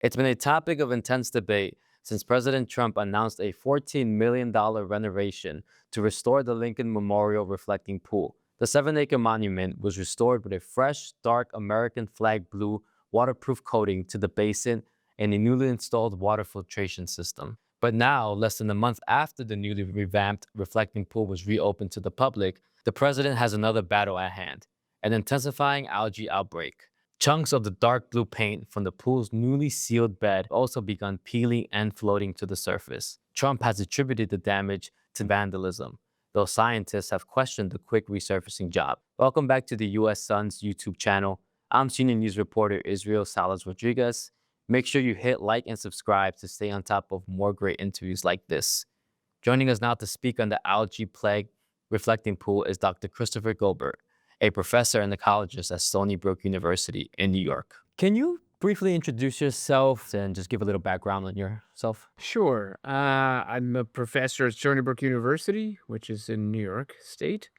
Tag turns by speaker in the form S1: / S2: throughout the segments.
S1: It's been a topic of intense debate since President Trump announced a $14 million renovation to restore the Lincoln Memorial reflecting pool. The 7-acre monument was restored with a fresh, dark American flag blue waterproof coating to the basin and a newly installed water filtration system. But now, less than a month after the newly revamped reflecting pool was reopened to the public, the president has another battle at hand: an intensifying algae outbreak. Chunks of the dark blue paint from the pool's newly sealed bed also begun peeling and floating to the surface. Trump has attributed the damage to vandalism, though scientists have questioned the quick resurfacing job. Welcome back to the US Sun's YouTube channel. I'm senior news reporter Israel Salas Rodriguez. Make sure you hit like and subscribe to stay on top of more great interviews like this. Joining us now to speak on the algae plague reflecting pool is Dr. Christopher Goldberg, a professor and ecologist at Stony Brook University in New York. Can you briefly introduce yourself and just give a little background on yourself?
S2: Sure. I'm a professor at Stony Brook University, which is in New York State.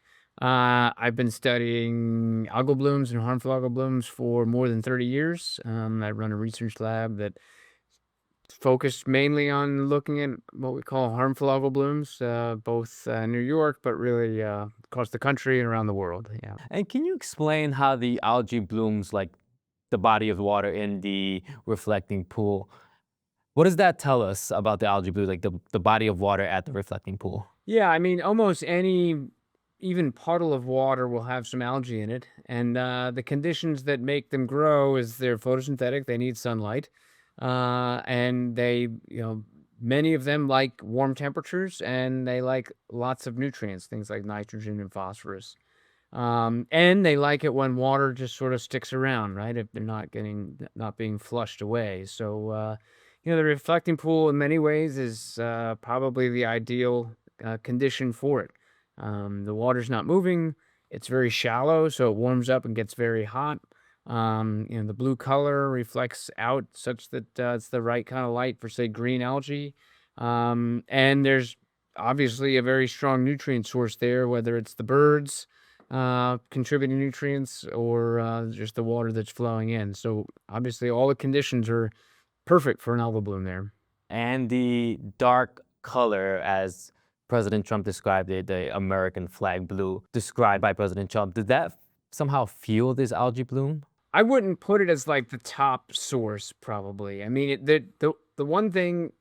S2: I've been studying algal blooms and harmful algal blooms for more than 30 years. I run a research lab that focused mainly on looking at what we call harmful algal blooms, both New York, but really across the country and around the world. Yeah.
S1: And can you explain how the algae blooms like the body of water in the reflecting pool? What does that tell us about the algae bloom, like the body of water at the reflecting pool?
S2: Yeah, I mean, almost any, even puddle of water will have some algae in it, and the conditions that make them grow is they're photosynthetic. They need sunlight, and many of them like warm temperatures, and they like lots of nutrients, things like nitrogen and phosphorus. And they like it when water just sort of sticks around, right? If they're not being flushed away. So, the reflecting pool in many ways is probably the ideal condition for it. The water's not moving. It's very shallow, so it warms up and gets very hot. The blue color reflects out such that it's the right kind of light for, say, green algae. And there's obviously a very strong nutrient source there, whether it's the birds contributing nutrients or just the water that's flowing in. So obviously, all the conditions are perfect for an algal bloom there.
S1: And the dark color, as President Trump described it, the American flag blue, described by President Trump, did that somehow fuel this algae bloom?
S2: I wouldn't put it as like the top source, probably. I mean, the one thing,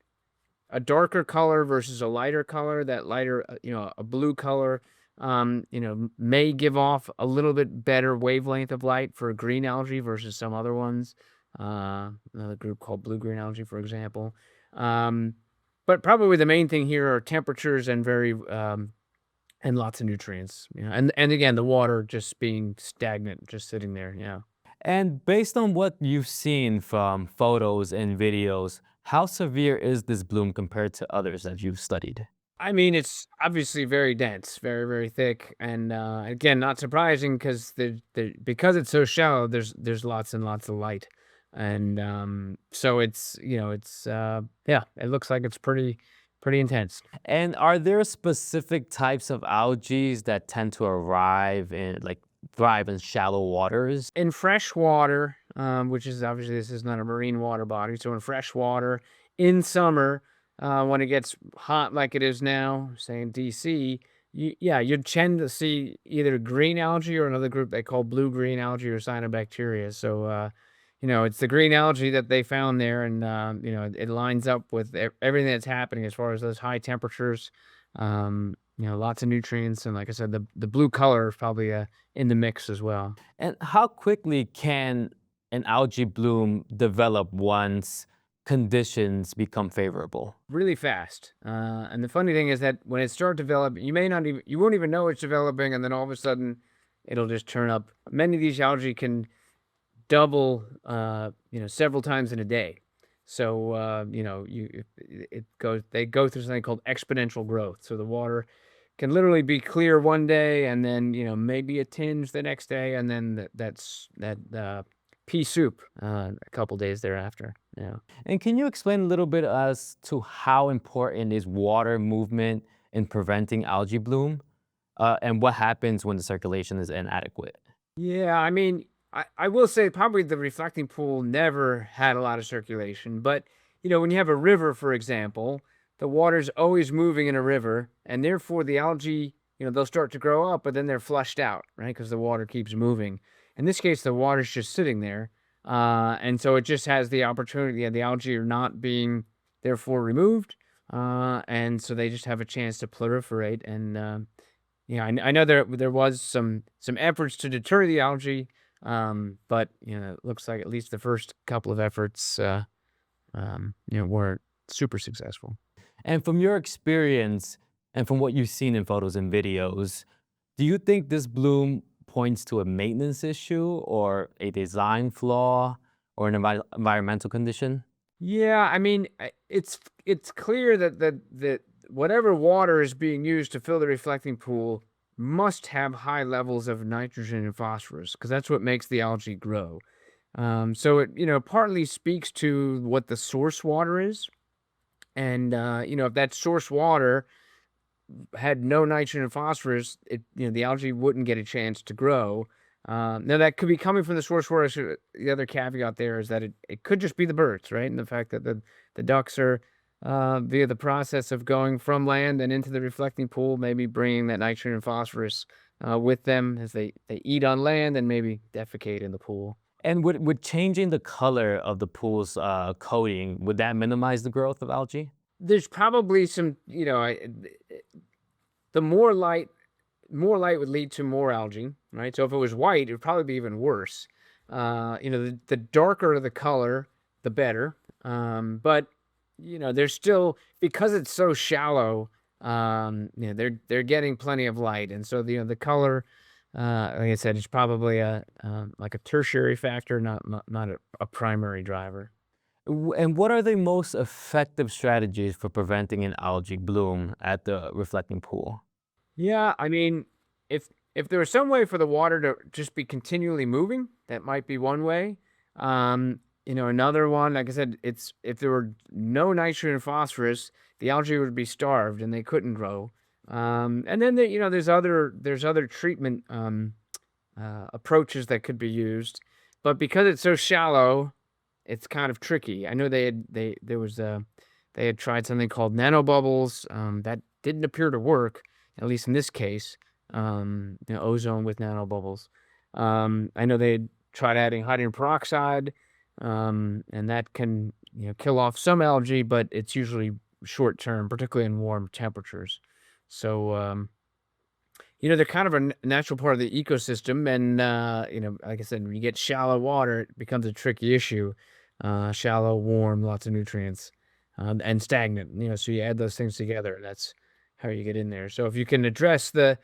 S2: a darker color versus a lighter color, that lighter, a blue color, may give off a little bit better wavelength of light for green algae versus some other ones. Another group called blue-green algae, for example. But probably the main thing here are temperatures and and lots of nutrients. And again, the water just being stagnant, just sitting there. Yeah.
S1: And based on what you've seen from photos and videos, how severe is this bloom compared to others that you've studied?
S2: I mean, it's obviously very dense, very, very thick, and again, not surprising because because it's so shallow. There's lots and lots of light, and so yeah, it looks like it's pretty intense.
S1: And are there specific types of algae that tend to thrive in shallow waters?
S2: In fresh water, which is obviously this is not a marine water body, so in fresh water in summer, when it gets hot like it is now, say in DC, you'd tend to see either green algae or another group they call blue-green algae or cyanobacteria. So, it's the green algae that they found there, and it lines up with everything that's happening as far as those high temperatures. Lots of nutrients, and like I said, the blue color is probably in the mix as well.
S1: And how quickly can an algae bloom develop once conditions become favorable?
S2: Really fast. And the funny thing is that when it starts developing, you won't even know it's developing, and then all of a sudden, it'll just turn up. Many of these algae can double, several times in a day. So, they go through something called exponential growth. So the water can literally be clear one day, and then, maybe a tinge the next day, and then that pea soup a couple days thereafter. Yeah.
S1: And can you explain a little bit as to how important is water movement in preventing algae bloom? And what happens when the circulation is inadequate?
S2: Yeah, I mean, I will say probably the reflecting pool never had a lot of circulation, but when you have a river, for example, the water's always moving in a river, and therefore the algae, they'll start to grow up, but then they're flushed out, right? Because the water keeps moving. In this case, the water's just sitting there, and so it just has the opportunity. The algae are not being therefore removed, and so they just have a chance to proliferate. And yeah, I know there was some efforts to deter the algae, but it looks like at least the first couple of efforts, weren't super successful.
S1: And from your experience and from what you've seen in photos and videos, do you think this bloom points to a maintenance issue or a design flaw or an environmental condition?
S2: Yeah, I mean, it's clear that whatever water is being used to fill the reflecting pool must have high levels of nitrogen and phosphorus because that's what makes the algae grow. So it partly speaks to what the source water is, and if that source water had no nitrogen and phosphorus, the algae wouldn't get a chance to grow. Now that could be coming from the source water. So the other caveat there is that it could just be the birds, right? And the fact that the ducks are via the process of going from land and into the reflecting pool, maybe bringing that nitrogen and phosphorus with them as they eat on land and maybe defecate in the pool.
S1: And would changing the color of the pool's coating, would that minimize the growth of algae?
S2: There's probably some, the more light would lead to more algae, right? So if it was white, it would probably be even worse. The darker the color, the better. But there's still, because it's so shallow. They're getting plenty of light, and so the color, like I said, it's probably a like a tertiary factor, not a primary driver.
S1: And what are the most effective strategies for preventing an algae bloom at the reflecting pool?
S2: Yeah, I mean, if there was some way for the water to just be continually moving, that might be one way. Another one, like I said, it's if there were no nitrogen and phosphorus, the algae would be starved and they couldn't grow. And then there's other treatment approaches that could be used, but because it's so shallow, it's kind of tricky. I know they had tried something called nanobubbles, that didn't appear to work, at least in this case, ozone with nanobubbles. I know they had tried adding hydrogen peroxide, and that can, kill off some algae, but it's usually short term, particularly in warm temperatures. So, they're kind of a natural part of the ecosystem, and like I said, when you get shallow water, it becomes a tricky issue. Shallow, warm, lots of nutrients, and stagnant. So you add those things together, and that's how you get in there. So if you can't address the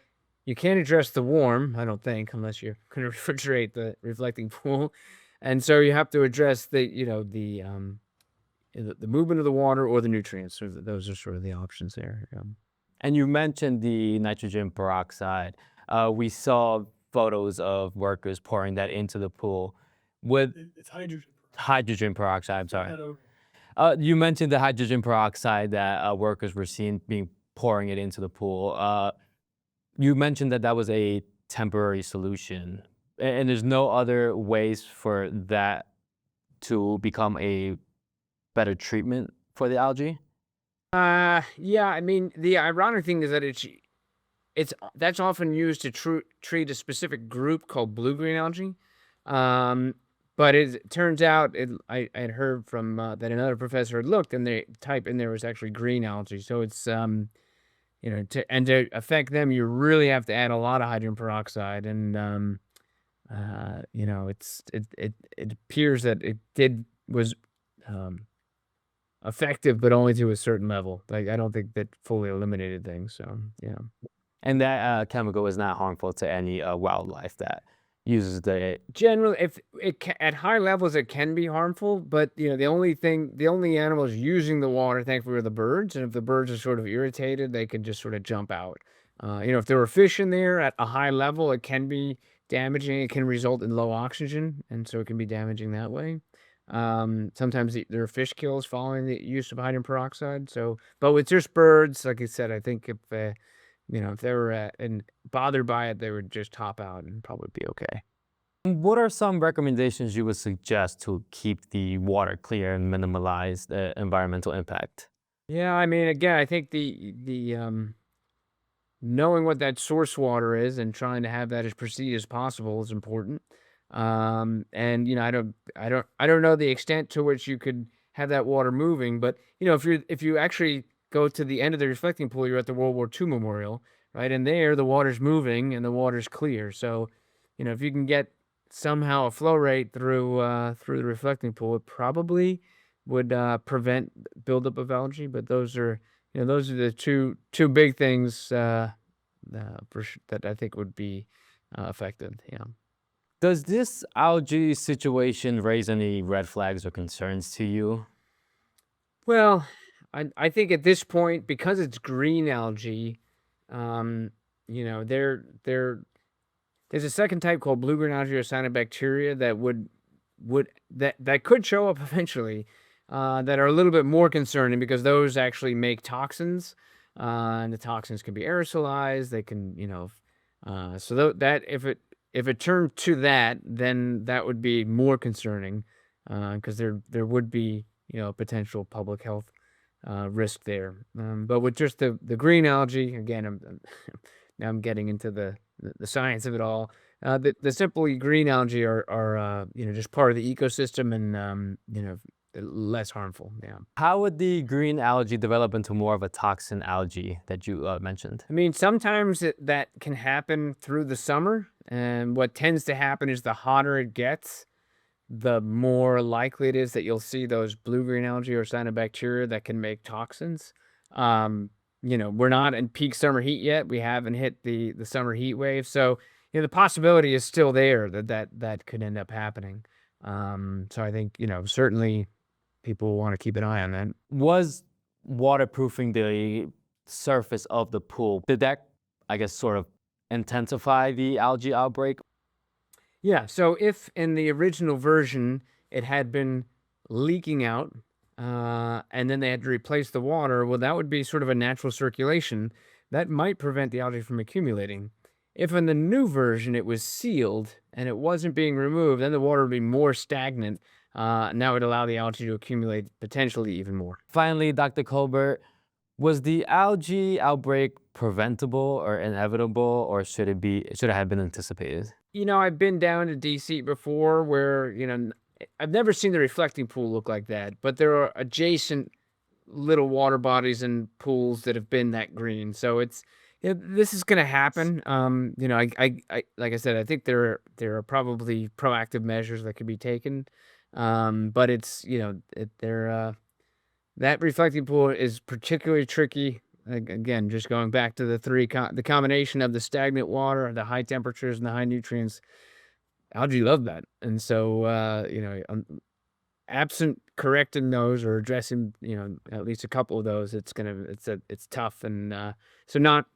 S2: warm, I don't think, unless you're going to refrigerate the reflecting pool, and so you have to address the movement of the water or the nutrients. So those are sort of the options there.
S1: And you mentioned the nitrogen peroxide. We saw photos of workers pouring that into the pool with
S3: It's hydrogen
S1: hydrogen peroxide. I'm sorry.
S3: peroxide.
S1: You mentioned the hydrogen peroxide that workers were seen being pouring it into the pool. You mentioned that that was a temporary solution, and there's no other ways for that to become a better treatment for the algae.
S2: Yeah, I mean, the ironic thing is that that's often used to treat a specific group called blue-green algae. Um, but it turns out I had heard from that another professor had looked and they type in there was actually green algae. So it's to affect them, you really have to add a lot of hydrogen peroxide, and it appears that it was um effective, but only to a certain level. Like, I don't think that fully eliminated things, so, yeah.
S1: And that chemical is not harmful to any wildlife that uses the.
S2: Generally, if at high levels, it can be harmful, but, the only animals using the water, thankfully, are the birds, and if the birds are sort of irritated, they can just sort of jump out. If there were fish in there at a high level, it can be damaging. It can result in low oxygen, and so it can be damaging that way. Sometimes there are fish kills following the use of hydrogen peroxide. So, but with just birds, like I said, I think if they were and bothered by it, they would just hop out and probably be okay.
S1: What are some recommendations you would suggest to keep the water clear and minimize the environmental impact?
S2: Yeah, I mean, again, I think knowing what that source water is and trying to have that as pristine as possible is important. And I don't know the extent to which you could have that water moving, but if you actually go to the end of the reflecting pool, you're at the World War II Memorial, right? And there the water's moving and the water's clear. So, if you can get somehow a flow rate through the reflecting pool, it probably would prevent buildup of algae. But those are the two big things that I think would be affected. Yeah.
S1: Does this algae situation raise any red flags or concerns to you?
S2: Well, I think at this point, because it's green algae, um, you know, there's a second type called blue green algae or cyanobacteria that that could show up eventually, that are a little bit more concerning because those actually make toxins, and the toxins can be aerosolized. They can, so that if it turned to that, then that would be more concerning, because there would be potential public health risk there. But with just the green algae, again, now I'm getting into the science of it all. The simply green algae are just part of the ecosystem and less harmful. Yeah.
S1: How would the green algae develop into more of a toxin algae that you mentioned?
S2: I mean, sometimes that can happen through the summer, and what tends to happen is the hotter it gets, the more likely it is that you'll see those blue-green algae or cyanobacteria that can make toxins. We're not in peak summer heat yet. We haven't hit the summer heat wave, so the possibility is still there that could end up happening. So I think certainly people want to keep an eye on that.
S1: Was waterproofing the surface of the pool, did that, I guess, sort of intensify the algae outbreak?
S2: Yeah, so if in the original version it had been leaking out, and then they had to replace the water, well, that would be sort of a natural circulation that might prevent the algae from accumulating. If in the new version it was sealed and it wasn't being removed, then the water would be more stagnant. And that would allow the algae to accumulate potentially even more.
S1: Finally, Dr. Colbert, was the algae outbreak preventable or inevitable, or should it have been anticipated?
S2: I've been down to DC before where, I've never seen the reflecting pool look like that, but there are adjacent little water bodies and pools that have been that green. So this is going to happen. Like I said, I think there are probably proactive measures that could be taken. But it's, that reflecting pool is particularly tricky. Again, just going back to the combination of the stagnant water, the high temperatures, and the high nutrients, algae love that. And so, absent correcting those or addressing, at least a couple of those, it's tough. And so not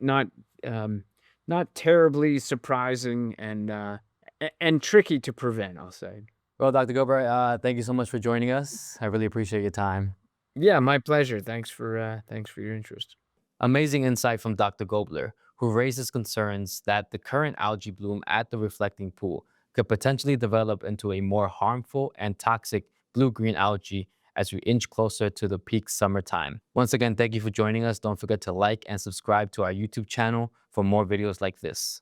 S2: terribly surprising and tricky to prevent, I'll say.
S1: Well, Dr. Gilbert, thank you so much for joining us. I really appreciate your time.
S2: Yeah, my pleasure. Thanks for your interest.
S1: Amazing insight from Dr. Gobler, who raises concerns that the current algae bloom at the reflecting pool could potentially develop into a more harmful and toxic blue-green algae as we inch closer to the peak summertime. Once again, thank you for joining us. Don't forget to like and subscribe to our YouTube channel for more videos like this.